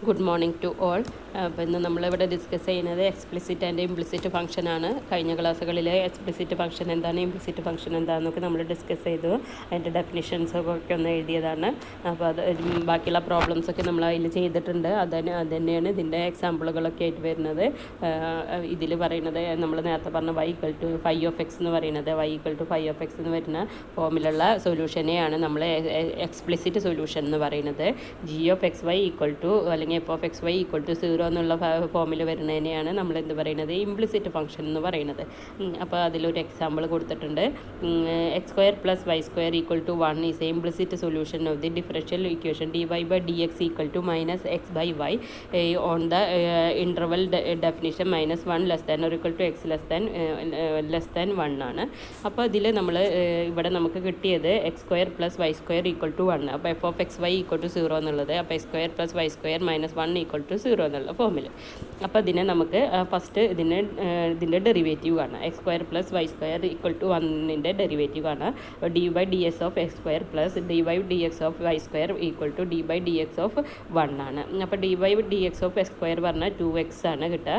Good morning to all. അപ്പോൾ ഇന്ന് നമ്മളിവിടെ ഡിസ്കസ് ചെയ്യുന്നത് എക്സ്പ്ലിസിറ്റ് ആൻഡ് ഇംപ്ലിസിറ്റ് ഫംഗ്ഷനാണ്. കഴിഞ്ഞ ക്ലാസ്സുകളിൽ എക്സ്പ്ലിസിറ്റ് ഫംഗ്ഷൻ എന്താണ്, ഇംപ്ലിസിറ്റ് ഫംഗ്ഷൻ എന്താണെന്നൊക്കെ നമ്മൾ ഡിസ്കസ് ചെയ്തു. അതിൻ്റെ ഡെഫിനിഷൻസൊക്കെ ഒന്ന് എഴുതിയതാണ്. അപ്പോൾ അത് ബാക്കിയുള്ള പ്രോബ്ലംസൊക്കെ നമ്മൾ അതിൽ ചെയ്തിട്ടുണ്ട്. അത് തന്നെയാണ് ഇതിൻ്റെ എക്സാമ്പിളുകളൊക്കെ ആയിട്ട് വരുന്നത്. ഇതിൽ പറയുന്നത് നമ്മൾ നേരത്തെ പറഞ്ഞ y equal to phi of x എന്ന് പറയുന്നത് y equal to phi of x എന്ന് വരുന്ന ഫോമിലുള്ള സൊല്യൂഷനെയാണ് നമ്മൾ എക്സ്പ്ലിസിറ്റ് സൊല്യൂഷൻ എന്ന് പറയുന്നത്. G of x y equal to അല്ലെങ്കിൽ f of x y equal to 0 എന്നുള്ള ഫോമിൽ വരുന്നതിനെയാണ് നമ്മൾ എന്ത് പറയുന്നത്, ഇംപ്ലിസിറ്റ് ഫംഗ്ഷൻ എന്ന് പറയുന്നത്. അപ്പോൾ അതിലൊരു എക്സാമ്പിൾ കൊടുത്തിട്ടുണ്ട്. X square plus y square equal to 1 is a implicit solution of the differential equation d y by d x equal to minus x by y on the interval definition minus 1 less than or equal to x less than 1 ആണ്. അപ്പോൾ ഇതിൽ നമ്മൾ ഇവിടെ നമുക്ക് കിട്ടിയത് x square plus y square equal to 1. അപ്പോൾ f of x y equal to 0 എന്നുള്ളത്, അപ്പോൾ x square plus y square minus 1 equal to 0 എന്നുള്ള ഫോമിൽ. അപ്പോൾ ഇതിനെ നമുക്ക് ഫസ്റ്റ് ഇതിൻ്റെ ഡെറിവേറ്റീവ് കാണാം. X square plus y square equal to 1ൻ്റെ ഡെറിവേറ്റീവ് കാണാം. D by d x of x square plus d by d x of y square equal to d by d x of 1 ആണ്. അപ്പോൾ d by d x of x square പറഞ്ഞാൽ 2x ആണ് കിട്ടുക.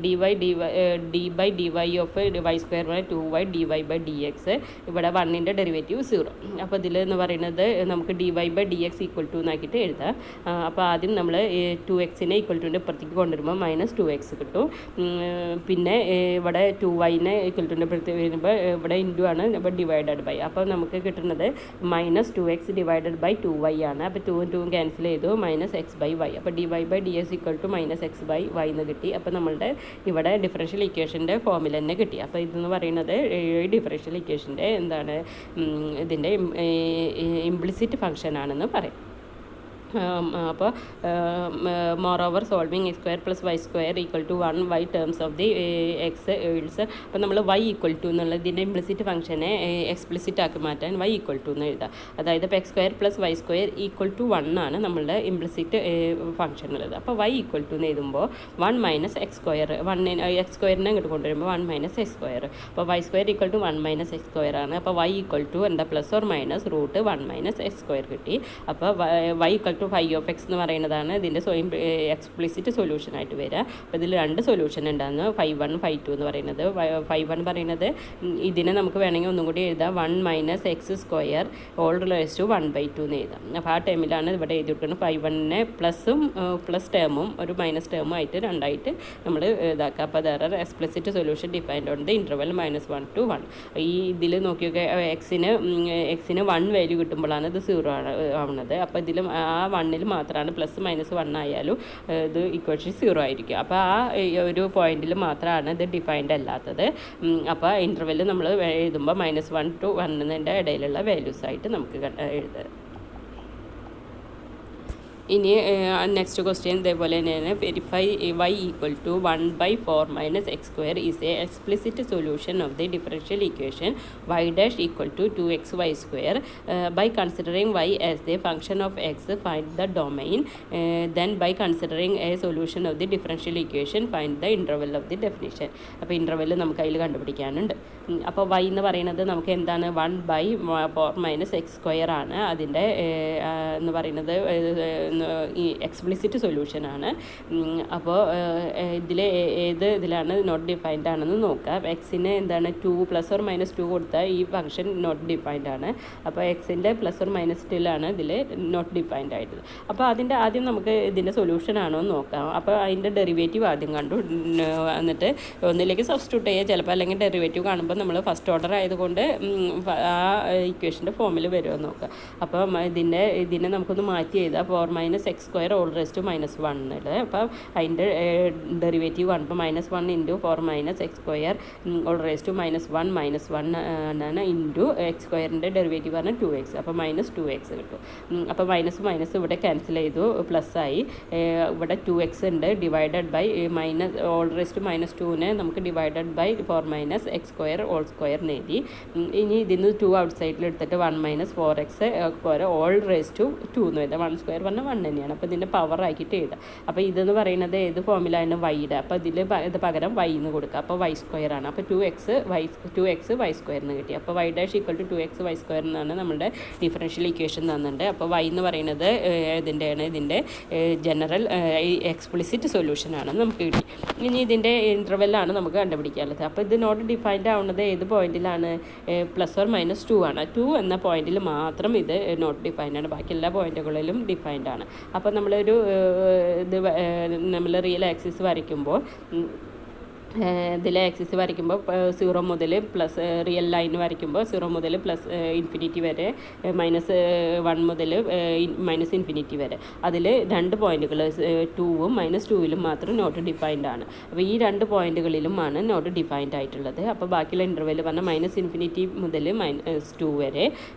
D by d y of y square പറഞ്ഞാൽ 2y d y by d x. ഇവിടെ 1ൻ്റെ derivative 0. അപ്പോൾ ഇതിൽ എന്ന് പറയുന്നത് നമുക്ക് d y by d x equal to എന്നാക്കിയിട്ട് എഴുതാം. അപ്പോൾ ആദ്യം നമ്മൾ 2xനെ ഈക്വൽ ടുവിൻ്റെ ഇപ്പുറത്തേക്ക് കൊണ്ടുവരുമ്പോൾ മൈനസ് 2x കിട്ടും. പിന്നെ ഇവിടെ 2yനെ ഈക്വൽ ടുവിൻ്റെ ഇപ്പുറത്തേക്ക് വരുമ്പോൾ ഇവിടെ ഇൻറ്റു ആണ്, ഇപ്പോൾ ഡിവൈഡഡ് ബൈ. അപ്പോൾ നമുക്ക് കിട്ടുന്നത് minus 2x divided by 2y ആണ്. അപ്പോൾ 2 2 ക്യാൻസൽ ചെയ്തു, മൈനസ് എക്സ് ബൈ വൈ. അപ്പോൾ d y by d x equal to minus x by y എന്ന് കിട്ടി. അപ്പോൾ നമ്മളുടെ ഇവിടെ ഡിഫറൻഷ്യൽ ഇക്വേഷൻ്റെ ഫോമിൽ തന്നെ കിട്ടി. അപ്പോൾ ഇതെന്ന് പറയുന്നത് ഡിഫറൻഷ്യൽ ഇക്വേഷൻ്റെ എന്താണ്, ഇതിൻ്റെ ഇംപ്ലിസിറ്റ് ഫംഗ്ഷൻ ആണെന്ന് പറയും. അപ്പോൾ moreover solving x square plus y square equal to 1 y terms of the x ഈൾസ്. അപ്പോൾ നമ്മൾ വൈ ഈക്വൽ ടു എന്നുള്ള ഇതിൻ്റെ ഇംപ്ലിസിറ്റ് ഫംഗ്ഷനെ എക്സ്പ്ലിസിറ്റ് ആക്കി മാറ്റാൻ വൈ ഈക്വൽ ടു എന്ന് എഴുതാം. അതായത് ഇപ്പോൾ x square plus y square equal to 1 ആണ് നമ്മളുടെ ഇംപ്ലിസിറ്റ് ഫംഗ്ഷൻ ഉള്ളത്. അപ്പോൾ വൈ ഈക്വൽ ടു എന്ന് എഴുതുമ്പോൾ 1 മൈനസ് എക്സ് സ്ക്വയർ, എക്സ് സ്ക്വയറിനെ അങ്ങോട്ട് കൊണ്ടുവരുമ്പോൾ 1 മൈനസ് എക്സ് സ്ക്വയർ. അപ്പോൾ y square equal to 1 minus x square ആണ്. അപ്പോൾ വൈ ഈക്വൽ ടു എന്താ, plus or minus root 1 minus x square കിട്ടി. അപ്പോൾ y equal to phi of x എന്ന് പറയുന്നതാണ് ഇതിൻ്റെ എക്സ്പ്ലിസിറ്റ് സൊല്യൂഷൻ ആയിട്ട് വരിക. അപ്പോൾ ഇതിൽ 2 സൊല്യൂഷൻ ഉണ്ടാകുന്നു, 5 5 എന്ന് പറയുന്നത്. 5 പറയുന്നത് ഇതിനെ നമുക്ക് വേണമെങ്കിൽ ഒന്നും കൂടി എഴുതാം, 1 minus x square whole raise to 1/2 എന്ന് എഴുതാം. അപ്പോൾ ആ ടൈമിലാണ് ഇവിടെ എഴുതി കൊടുക്കുന്നത്. 5 പ്ലസ് ടേമും ഒരു മൈനസ് ടേമും ആയിട്ട് രണ്ടായിട്ട് നമ്മൾ ഇതാക്കുക. അപ്പോൾ there are explicit solution defined on the interval -1 to 1. ഈ ഇതിൽ നോക്കിയൊക്കെ എക്സിന് 1 വാല്യൂ കിട്ടുമ്പോഴാണ് ഇത് 0 ആവുന്നത്. അപ്പോൾ ഇതിൽ ആ 1ൽ മാത്രമാണ്, പ്ലസ് മൈനസ് 1 ആയാലും ഇത് ഇക്വേഷൻ 0 ആയിരിക്കും. അപ്പോൾ ആ ഒരു പോയിന്റിൽ മാത്രമാണ് ഇത് ഡിഫൈൻഡ് അല്ലാത്തത്. അപ്പോൾ ഇൻ്റർവെല്ലിൽ നമ്മൾ എഴുതുമ്പോൾ -1 to 1 ഇടയിലുള്ള വാല്യൂസ് ആയിട്ട് നമുക്ക് എഴുതാം. ഇനി നെക്സ്റ്റ് ക്വസ്റ്റ്യൻ ഇതേപോലെ തന്നെയാണ്. Verify y equal to 1/4 minus x square is a explicit solution of the differential equation y dash equal to 2xy square by considering y as the function of x find the domain, then by considering a solution of the differential equation find the interval of the definition. അപ്പോൾ interval നമുക്ക് അതിൽ കണ്ടുപിടിക്കാനുണ്ട്. അപ്പോൾ y എന്ന് പറയുന്നത് നമുക്ക് എന്താണ്, 1/4 minus x square ആണ് അതിൻ്റെ എന്ന് പറയുന്നത് ഈ എക്സ്പ്ലിസിറ്റ് സൊല്യൂഷനാണ്. അപ്പോൾ ഇതിലാണ് നോട്ട് ഡിഫൈൻഡ് ആണെന്ന് നോക്കാം. എക്സിന് എന്താണ് 2 പ്ലസ് ഓർ മൈനസ് 2 കൊടുത്താൽ ഈ ഫംഗ്ഷൻ നോട്ട് ഡിഫൈൻഡ് ആണ്. അപ്പോൾ എക്സിൻ്റെ പ്ലസ് ഓർ മൈനസ് 2 ഇതിൽ നോട്ട് ഡിഫൈൻഡ് ആയിട്ടുള്ളത്. അപ്പോൾ ആദ്യം നമുക്ക് ഇതിൻ്റെ സൊല്യൂഷൻ ആണോ എന്ന് നോക്കാം. അപ്പോൾ അതിൻ്റെ ഡെറിവേറ്റീവ് ആദ്യം കണ്ടു, എന്നിട്ട് ഒന്നിലേക്ക് സബ്സ്റ്റിറ്റ്യൂട്ട് ചെയ്യുക. ചിലപ്പോൾ അല്ലെങ്കിൽ ഡെറിവേറ്റീവ് കാണുമ്പോൾ നമ്മൾ ഫസ്റ്റ് ഓർഡർ ആയതുകൊണ്ട് ആ ഇക്വേഷൻ്റെ ഫോമിൽ വരുമോ എന്ന് നോക്കാം. അപ്പോൾ ഇതിനെ നമുക്കൊന്ന് മാറ്റി എഴുതാം. 4 minus x square whole raise to -1 ഇല്ലേ. അപ്പോൾ അതിൻ്റെ ഡെറിവേറ്റീവ് കാണുമ്പോൾ -1 into 4 minus x square whole raise to -1 ആണ് ഇൻറ്റു എക്സ് സ്ക്വയറിൻ്റെ ഡെറിവേറ്റീവ് പറഞ്ഞാൽ 2x. അപ്പോൾ -2x കിട്ടും. അപ്പോൾ മൈനസ് ഇവിടെ ക്യാൻസൽ ചെയ്തു, പ്ലസ് ആയി. ഇവിടെ 2x ഉണ്ട്, divided by minus whole raise to -2നെ നമുക്ക് divided by 4 minus x square whole square എഴുതി. ഇനി ഇതിന് 2 ഔട്ട് സൈഡിൽ എടുത്തിട്ട് 1 minus 4x square whole raise to 2 എന്ന് എഴുതാം. 1 സ്ക്വയർ പറഞ്ഞാൽ 1 തന്നെയാണ്. അപ്പോൾ ഇതിൻ്റെ പവർ ആക്കിയിട്ട് എഴുതാം. അപ്പോൾ ഇതെന്ന് പറയുന്നത് ഏത് ഫോമിലാണ് വൈയുടെ. അപ്പോൾ ഇത് പകരം വൈ എന്ന് കൊടുക്കുക. അപ്പോൾ വൈ സ്ക്വയർ ആണ്. അപ്പോൾ 2x വൈ സ്ക്വയർ എന്ന് കിട്ടി. അപ്പോൾ y dash equal to 2x y square എന്നാണ് നമ്മുടെ ഡിഫറൻഷ്യൽ ഇക്വേഷൻ തന്നിട്ടുണ്ട്. അപ്പോൾ y എന്ന് പറയുന്നത് ഇതിൻ്റെ ജനറൽ എക്സ്പ്ലിസിറ്റ് സൊല്യൂഷൻ ആണ് നമുക്ക് കിട്ടി. ഇനി ഇതിൻ്റെ ഇൻ്റർവെല്ലാണ് നമുക്ക് കണ്ടുപിടിക്കാനുള്ളത്. അപ്പോൾ ഇത് നോട്ട് ഡിഫൈൻഡ് ആവുന്നത് ഏത് പോയിന്റിലാണ്? +or-2 ആണ്. 2 എന്ന പോയിന്റിൽ മാത്രം ഇത് നോട്ട് ഡിഫൈൻഡ് ആണ്. ബാക്കി എല്ലാ പോയിന്റുകളിലും ഡിഫൈൻഡ് ആണ്. അപ്പോൾ നമ്മൾ റിയൽ ആക്സിസ് വരയ്ക്കുമ്പോൾ ഇതിലെ ആക്സിസ് വരയ്ക്കുമ്പോൾ 0 മുതൽ പ്ലസ് റിയൽ ലൈൻ വരയ്ക്കുമ്പോൾ 0 മുതൽ പ്ലസ് ഇൻഫിനിറ്റി വരെ, -1 മുതൽ -ഇൻഫിനിറ്റി വരെ, അതിൽ 2 പോയിന്റുകൾ 2ഉം -2ലും മാത്രം നോട്ട് ഡിഫൈൻഡ് ആണ്. അപ്പോൾ ഈ 2 പോയിന്റുകളിലുമാണ് നോട്ട് ഡിഫൈൻഡ് ആയിട്ടുള്ളത്. അപ്പോൾ ബാക്കിയുള്ള ഇൻ്റർവെൽ പറഞ്ഞാൽ -ഇൻഫിനിറ്റി മുതൽ -2 വരെ,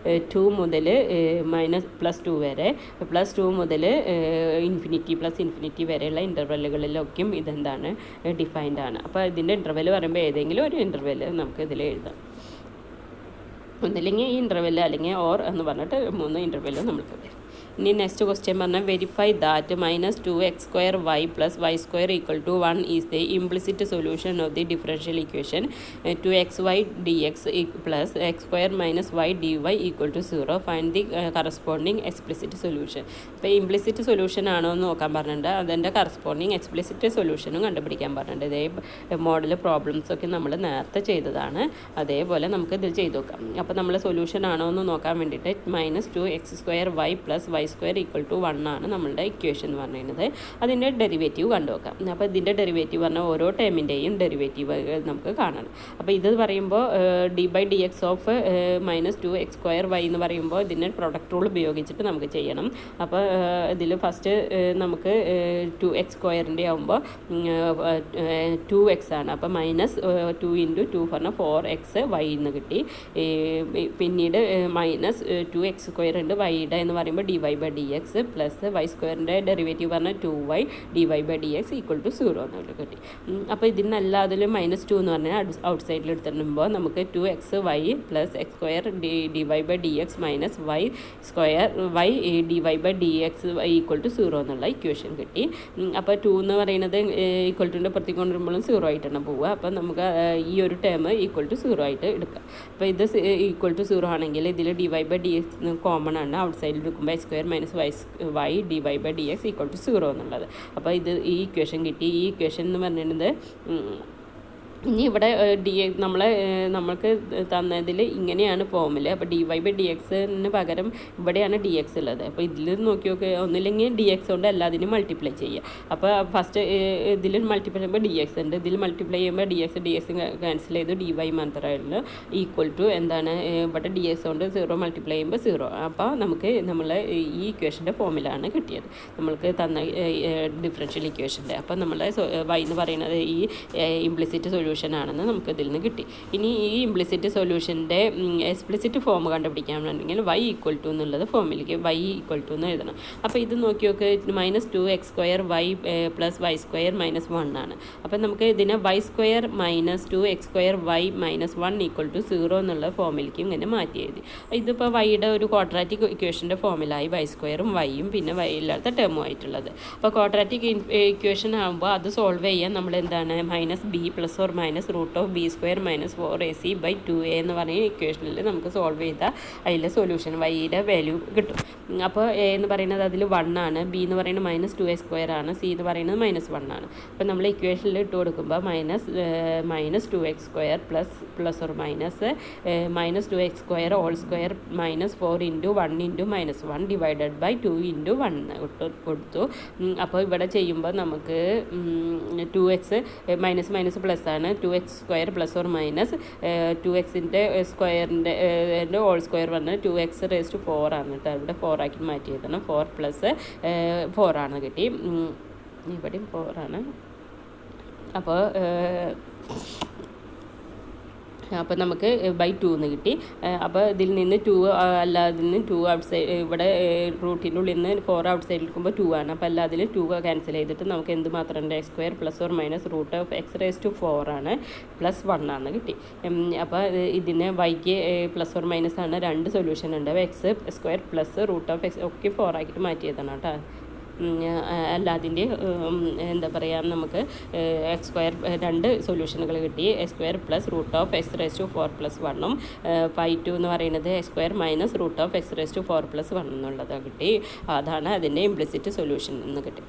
2 മുതൽ +2 വരെ, +2 മുതൽ ഇൻഫിനിറ്റി വരെയുള്ള ഇൻ്റർവെല്ലുകളിലൊക്കെയും ഇതെന്താണ് ഡിഫൈൻഡ് ആണ്. അപ്പോൾ ഇതിൻ്റെ ഇൻ്റർവെൽ പറയുമ്പോൾ ഏതെങ്കിലും ഒരു ഇൻ്റർവെൽ നമുക്ക് ഇതിൽ എഴുതാം. ഒന്നില്ലെങ്കിൽ ഈ ഇൻ്റർവെൽ അല്ലെങ്കിൽ ഓർ എന്ന് പറഞ്ഞിട്ട് 3 ഇൻ്റർവെൽ നമുക്ക് വരും. ഇനി നെക്സ്റ്റ് ക്വസ്റ്റ്യൻ പറഞ്ഞാൽ verify that -2x² y² = 1 is the implicit solution of the differential equation 2xy dx + x² - y dy = 0. Find the corresponding explicit solution. അപ്പോൾ ഇംപ്ലിസിറ്റ് സൊല്യൂഷൻ ആണോ എന്ന് നോക്കാൻ പറഞ്ഞിട്ടുണ്ട്. അതിൻ്റെ കറസ്പോണ്ടിങ് എക്സ്പ്ലിസിറ്റ് സൊല്യൂഷനും കണ്ടുപിടിക്കാൻ പറഞ്ഞിട്ടുണ്ട്. ഇതേ മോഡൽ പ്രോബ്ലംസൊക്കെ നമ്മൾ നേരത്തെ ചെയ്തതാണ്. അതേപോലെ നമുക്ക് ഇത് ചെയ്ത് നോക്കാം. അപ്പോൾ നമ്മൾ സൊല്യൂഷൻ ആണോ എന്ന് നോക്കാൻ വേണ്ടിയിട്ട് -2x² y + y² = 1 ആണ് നമ്മളുടെ ഇക്വേഷൻ എന്ന് പറയുന്നത്. അതിൻ്റെ ഡെറിവേറ്റീവ് കണ്ടുനോക്കാം. അപ്പോൾ ഇതിൻ്റെ ഡെറിവേറ്റീവ് പറഞ്ഞാൽ ഓരോ ടേമിൻ്റെയും ഡെറിവേറ്റീവ് നമുക്ക് കാണണം. അപ്പോൾ ഇത് പറയുമ്പോൾ d/dx ഓഫ് -2x² y എന്ന് പറയുമ്പോൾ ഇതിൻ്റെ പ്രൊഡക്റ്റ് റൂൾ ഉപയോഗിച്ചിട്ട് നമുക്ക് ചെയ്യണം. അപ്പോൾ ഇതിൽ ഫസ്റ്റ് നമുക്ക് 2x² ആകുമ്പോൾ 2x ആണ്. അപ്പോൾ -2 × 2 പറഞ്ഞാൽ 4x y എന്ന് കിട്ടി. പിന്നീട് -2x² ഉണ്ട് വൈയുടെ എന്ന് പറയുമ്പോൾ dy/dx + y² ഡെറിവേറ്റീവ് പറഞ്ഞാൽ 2y dy/dx = 0 എന്നുള്ളത് കിട്ടി. അപ്പോൾ ഇതിനെല്ലാതിലും -2 എന്ന് പറഞ്ഞാൽ ഔട്ട് സൈഡിൽ എടുത്തിടുമ്പോൾ നമുക്ക് 2xy + x² dy/dx - y² y dy/dx = 0 എന്നുള്ള ഇക്വേഷൻ കിട്ടി. അപ്പോൾ 2 എന്ന് പറയുന്നത് =ൻ്റെ പുറത്തേക്ക് കൊണ്ടുവരുമ്പോഴും 0 ആയിട്ടാണ് പോവുക. അപ്പോൾ നമുക്ക് ഈ ഒരു ടേം =0 ആയിട്ട് എടുക്കാം. അപ്പോൾ ഇത് =0 ആണെങ്കിൽ ഇതിൽ dy/dx കോമൺ ആണ്. ഔട്ട് സൈഡിൽ എടുക്കുമ്പോൾ x² - y dy/dx = 0 എന്നുള്ളത്. അപ്പോൾ ഈ ഇക്വേഷൻ കിട്ടി. ഈ ഇക്വേഷൻ എന്ന് പറയുന്നത് ഇനി ഇവിടെ നമ്മൾക്ക് തന്നതിൽ ഇങ്ങനെയാണ് ഫോമിൽ. അപ്പോൾ dy/dxന് പകരം ഇവിടെയാണ് dx ഉള്ളത്. അപ്പോൾ ഇതിൽ നോക്കി ഒന്നില്ലെങ്കിൽ dx കൊണ്ട് എല്ലാത്തിനും മൾട്ടിപ്ലൈ ചെയ്യുക. അപ്പോൾ ഫസ്റ്റ് ഇതിൽ മൾട്ടിപ്ലൈ ചെയ്യുമ്പോൾ dx ഉണ്ട്, ഇതിൽ മൾട്ടിപ്ലൈ ചെയ്യുമ്പോൾ dx ക്യാൻസൽ ചെയ്ത് dy മാത്രമല്ല = എന്താണ് ഇവിടെ dx കൊണ്ട് 0 മൾട്ടിപ്ലൈ ചെയ്യുമ്പോൾ 0. അപ്പോൾ നമുക്ക് ഈ ഇക്വേഷൻ്റെ ഫോമിലാണ് കിട്ടിയത് നമ്മൾക്ക് തന്ന ഡിഫറൻഷ്യൽ ഇക്വേഷൻ്റെ. അപ്പോൾ നമ്മളെ y എന്ന് പറയുന്നത് ഈ ഇംപ്ലിസിറ്റ് സൊല്യൂഷൻ ആണെന്ന് നമുക്ക് ഇതിൽ നിന്ന് കിട്ടി. ഇനി ഈ ഇംപ്ലിസിറ്റ് സൊല്യൂഷൻ്റെ എക്സ്പ്ലിസിറ്റ് ഫോം കണ്ടുപിടിക്കാനുണ്ടെങ്കിൽ y = എന്നുള്ളത് ഫോമിലേക്ക് y = എന്ന് എഴുതണം. അപ്പോൾ ഇത് നോക്കി നോക്ക് -2x² y + y² - 1 ആണ്. അപ്പോൾ നമുക്ക് ഇതിനെ y² - 2x² y - 1 = 0 എന്നുള്ള ഫോമിലേക്ക് ഇങ്ങനെ മാറ്റി എഴുതി. ഇതിപ്പോൾ വൈയുടെ ഒരു ക്വാഡ്രാറ്റിക് ഇക്വേഷൻ്റെ ഫോമിലായി y²ഉം yയും പിന്നെ y ഇല്ലാത്ത ടേമും ആയിട്ടുള്ളത്. അപ്പോൾ ക്വാഡ്രാറ്റിക് ഇക്വേഷൻ ആകുമ്പോൾ അത് സോൾവ് ചെയ്യാൻ നമ്മൾ എന്താണ് -b ± √b² - 4ac/2a എന്ന് പറഞ്ഞ ഇക്വേഷനിൽ നമുക്ക് സോൾവ് ചെയ്താൽ അതിൽ സൊല്യൂഷൻ വൈയുടെ വാല്യൂ കിട്ടും. അപ്പോൾ എ എന്ന് പറയുന്നത് അതിൽ 1 ആണ്, ബി എന്ന് പറയുന്നത് -2x² ആണ്, സി എന്ന് പറയുന്നത് -1 ആണ്. അപ്പോൾ നമ്മൾ ഇക്വേഷനിൽ ഇട്ട് കൊടുക്കുമ്പോൾ -2x² +± -2x² ഹോൾ സ്ക്വയർ -4 × 1 × -1 ÷ 2 × 1 കൊടുത്തു. അപ്പോൾ ഇവിടെ ചെയ്യുമ്പോൾ നമുക്ക് 2x - ആണ് 2x² ± 2xൻ്റെ സ്ക്വയറിൻ്റെ ഹോൾ സ്ക്വയർ പറഞ്ഞാൽ 2x⁴ ആണ് കേട്ടോ. ഇവിടെ 4 ആക്കി മാറ്റിയതാണ്. 4 + 4 ആണ് കിട്ടി. ഇവിടെയും 4 ആണ്. അപ്പോൾ നമുക്ക് /2 എന്ന് കിട്ടി. അപ്പോൾ ഇതിൽ നിന്ന് 2 അല്ലാതിന് 2 ഔട്ട് സൈഡ് ഇവിടെ റൂട്ടിൻ്റെ ഉള്ളിൽ നിന്ന് 4 ഔട്ട് സൈഡിൽ എടുക്കുമ്പോൾ 2 ആണ്. അപ്പോൾ എല്ലാത്തിലും 2 ക്യാൻസൽ ചെയ്തിട്ട് നമുക്ക് എന്ത് മാത്രമുണ്ട് x² ± √x⁴ ആണ് +1 ആണ് കിട്ടി. അപ്പോൾ ഇതിന് yക്ക് +or- ആണ് 2 സൊല്യൂഷൻ ഉണ്ട്. x² + √x ഒക്കെ 4 ആക്കിയിട്ട് മാറ്റിയതാണ് കേട്ടോ. എല്ലാതിൻ്റെ എന്താ പറയുക നമുക്ക് എക്സ് സ്ക്വയർ 2 സൊല്യൂഷനുകൾ കിട്ടി. X square plus root of x raise to 4+1 five 2 എന്ന് പറയുന്നത് x square minus root of x raise to 4+1 എന്നുള്ളത് കിട്ടി. അതാണ് അതിൻ്റെ ഇംപ്ലിസിറ്റ് സൊല്യൂഷൻ എന്ന് കിട്ടി.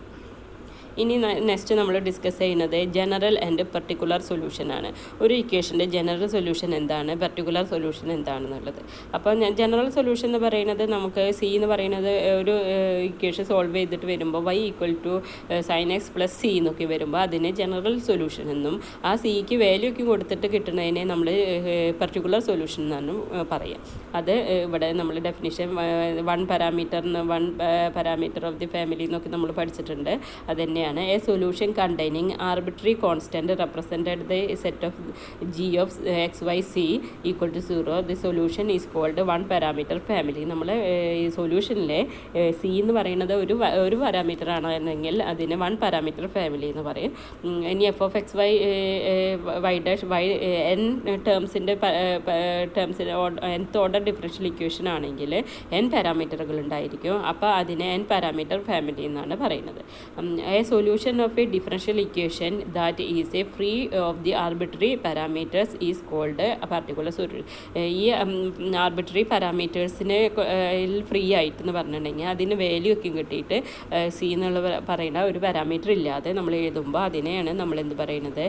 ഇനി നെക്സ്റ്റ് നമ്മൾ ഡിസ്കസ് ചെയ്യുന്നത് ജനറൽ ആൻഡ് പർട്ടിക്കുലർ സൊല്യൂഷനാണ്. ഒരു ഇക്വേഷൻ്റെ ജനറൽ സൊല്യൂഷൻ എന്താണ്, പർട്ടിക്കുലർ സൊല്യൂഷൻ എന്താണെന്നുള്ളത്. അപ്പോൾ ജനറൽ സൊല്യൂഷൻ എന്ന് പറയുന്നത് നമുക്ക് സി എന്ന് പറയുന്നത് ഒരു ഇക്വേഷൻ സോൾവ് ചെയ്തിട്ട് വരുമ്പോൾ y = sin x + c എന്നൊക്കെ വരുമ്പോൾ അതിനെ ജനറൽ സൊല്യൂഷൻ എന്നും ആ സിക്ക് വാല്യൂ ഒക്കെ കൊടുത്തിട്ട് കിട്ടുന്നതിനെ നമ്മൾ പർട്ടിക്കുലർ സൊല്യൂഷൻ എന്നാണ് പറയുക. അത് ഇവിടെ നമ്മൾ definition 1 parameter of the family എന്നൊക്കെ നമ്മൾ പഠിച്ചിട്ടുണ്ട്. അത് തന്നെയാണ് a solution containing arbitrary constant represented the set of g of x, y, c = 0. The solution is called one parameter family. നമ്മൾ ഈ സൊല്യൂഷനിലെ സി എന്ന് പറയുന്നത് ഒരു പാരാമീറ്റർ ആണെങ്കിൽ അതിന് 1 പാരാമീറ്റർ ഫാമിലി എന്ന് പറയും. ഇനി f of x y y n ടേംസിൻ്റെ nth ഓർഡർ ഡിഫറൻഷ്യൽ ഇക്വേഷൻ ആണെങ്കിൽ n പാരാമീറ്ററുകൾ ഉണ്ടായിരിക്കും. അപ്പോൾ അതിനെ n പാരാമീറ്റർ ഫാമിലി എന്നാണ് പറയുന്നത്. Solution of a differential equation that is a free of the arbitrary parameters is called a particular solution. ഈ arbitrary പാരാമീറ്റേഴ്സിന് free ആയിട്ടെന്ന് പറഞ്ഞിട്ടുണ്ടെങ്കിൽ അതിന് വാല്യൂ ഒക്കെ കിട്ടിയിട്ട് സി എന്നുള്ള പറയുന്ന ഒരു പാരാമീറ്റർ ഇല്ലാതെ നമ്മൾ എഴുതുമ്പോൾ അതിനെയാണ് നമ്മൾ എന്ത് പറയുന്നത്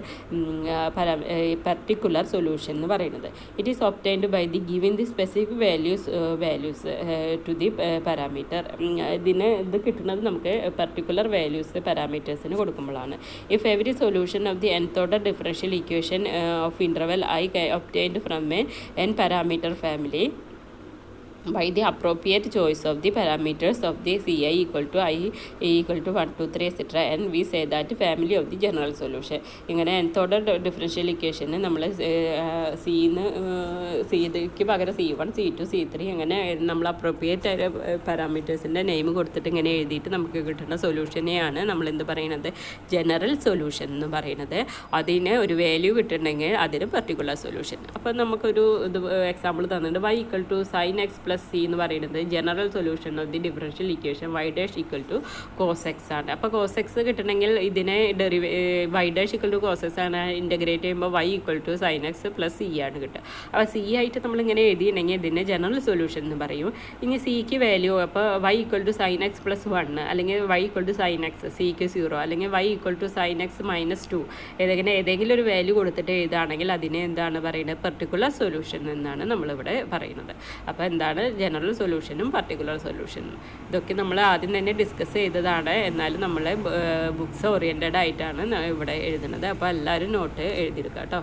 പർട്ടിക്കുലർ സൊല്യൂഷൻ എന്ന് പറയുന്നത്. It is obtained by the giving the specific values to the parameter. ഇത് കിട്ടുന്നത് നമുക്ക് പർട്ടിക്കുലർ വാല്യൂസ് പാരാമീറ്റേഴ്സിന് കൊടുക്കുമ്പോഴാണ്. If every solution of the nth order differential equation of interval I obtained from a n parameter family by the appropriate choice of the parameters of the ci = I = 1 2 3 etc. and we say that family of the general solution. ഇങ്ങനെ nth order differential ഇക്വേഷന് നമ്മൾ സിക്ക് പകരം C1 C2 C3 അങ്ങനെ നമ്മൾ appropriate പാരാമീറ്റേഴ്സിൻ്റെ name കൊടുത്തിട്ട് ഇങ്ങനെ എഴുതിയിട്ട് നമുക്ക് കിട്ടുന്ന സൊല്യൂഷനെയാണ് നമ്മൾ എന്ത് പറയുന്നത് ജനറൽ സൊല്യൂഷൻ എന്ന് പറയുന്നത്. അതിന് ഒരു വാല്യൂ കിട്ടുന്നുണ്ടെങ്കിൽ അതിന് പർട്ടിക്കുലർ സൊല്യൂഷൻ. അപ്പോൾ നമുക്കൊരു ഇത് എക്സാമ്പിൾ തന്നിട്ടുണ്ട് y = sin x + c എന്ന് പറയുന്നത് general solution of the differential equation y' = cos x ആണ്. അപ്പോൾ cos x കിട്ടണമെങ്കിൽ ഇതിനെ y' = cos x ആണ് ഇൻ്റഗ്രേറ്റ് ചെയ്യുമ്പോൾ y = sin x + c ആണ് കിട്ടുക. അപ്പോൾ c ആയിട്ട് നമ്മളിങ്ങനെ എഴുതിയിട്ടുണ്ടെങ്കിൽ ഇതിനെ ജനറൽ സൊല്യൂഷൻ എന്ന് പറയും. ഇനി സിക്ക് വാല്യൂ അപ്പോൾ y = sin x + 1 അല്ലെങ്കിൽ y = sin x സിക്ക് 0 അല്ലെങ്കിൽ y = sin x - 2 ഏതെങ്കിലും ഒരു വാല്യൂ കൊടുത്തിട്ട് എഴുതുകയാണെങ്കിൽ അതിനെ എന്താണ് പറയുന്നത് പർട്ടിക്കുലർ സൊല്യൂഷൻ എന്നാണ് നമ്മളിവിടെ പറയുന്നത്. അപ്പോൾ എന്താണ് ജനറൽ സൊല്യൂഷനും പർട്ടിക്കുലർ സൊല്യൂഷനും ഇതൊക്കെ നമ്മൾ ആദ്യം തന്നെ ഡിസ്കസ് ചെയ്തതാണ്. എന്നാലും നമ്മൾ ബുക്സ് ഓറിയൻറ്റഡ് ആയിട്ടാണ് ഇവിടെ എഴുതുന്നത്. അപ്പോൾ എല്ലാവരും നോട്ട് എഴുതിയെടുക്കാം കേട്ടോ.